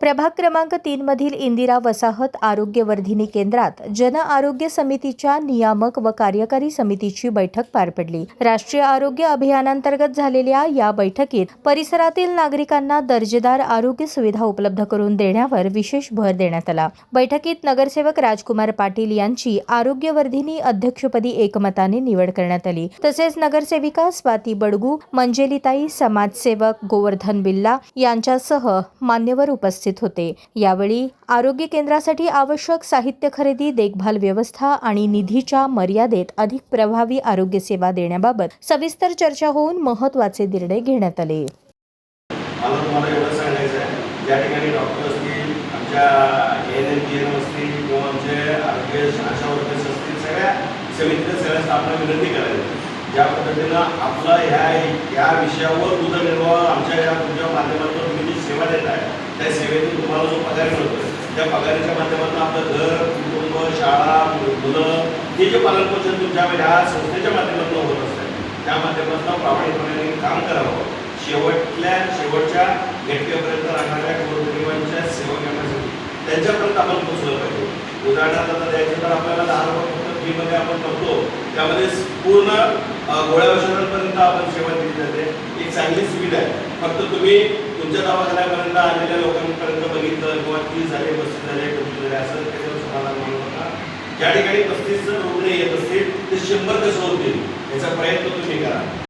प्रभाग क्रमांक 3 मधील इंदिरा वसाहत आरोग्यवर्धिनी केंद्रात जन आरोग्य समितीच्या नियामक व कार्यकारी समितीची बैठक पार पडली। राष्ट्रीय आरोग्य अभियानांतर्गत झालेल्या या बैठकीत परिसरातील नागरिकांना दर्जेदार आरोग्य सुविधा उपलब्ध करून देण्यावर विशेष भर देण्यात आला। बैठकीत नगरसेवक राजकुमार पाटील यांची आरोग्यवर्धिनी अध्यक्षपदी एकमताने निवड करण्यात आली। तसेच नगरसेविका स्वाती बडगू, मंजेलीताई, समाजसेवक गोवर्धन बिल्ला यांच्यासह मान्यवर उपस्थित होते। यावेळी आरोग्य केंद्रासाठी आवश्यक साहित्य खरेदी, देखभाल व्यवस्था आणि निधीच्या मर्यादेत अधिक प्रभावी आरोग्य सेवा देण्याबाबत सविस्तर चर्चा होऊन महत्त्वाचे निर्णय घेण्यात आले। मला तुम्हाला एवढं सांगायचं आहे, या ठिकाणी डॉक्टर असतील, आमच्या ANM असतील किंवा आमचे आरोग्य आशा वर्कर्स असतील, सगळ्या समितीच्या सगळ्या स्टाफला विनंती करायची ज्या पद्धतीनं आपलं ह्या विषयावर उदरनिर्वाह आमच्या या तुमच्या माध्यमातून तुम्ही जी सेवा देत आहे त्या सेवेतून तुम्हाला जो पगार मिळतो त्या पगाराच्या माध्यमातून आपलं घर, कुटुंब, शाळा, मुलं हे जे पालनपोषण तुमच्या ह्या संस्थेच्या माध्यमातून होत असतं त्या माध्यमातून प्रामाणिकपणे काम करावं। शेवटच्या गेटवेपर्यंत राहणाऱ्या गोरगरिबांच्या सेवा करण्यासाठी त्यांच्यापर्यंत आपण पोहोचलं पाहिजे। उदाहरणार्थ आता द्यायचं तर आपल्याला 10 रुपये फक्त फ्रीमध्ये आपण करतो, त्यामध्ये पूर्ण गोळ्या औषधांपर्यंत आपण सेवा दिली जाते। एक चांगली सुविधा आहे। फक्त तुम्ही तुमच्या दवाखान्यापर्यंत आलेल्या लोकांपर्यंत बघितलं किंवा 30 झाले, 35 झाले, 25 झाले असं त्याच्यावर समाधान मानू नका। ज्या ठिकाणी 35 रुग्ण येत असतील ते 100 कसं होतील याचा प्रयत्न तुम्ही करा।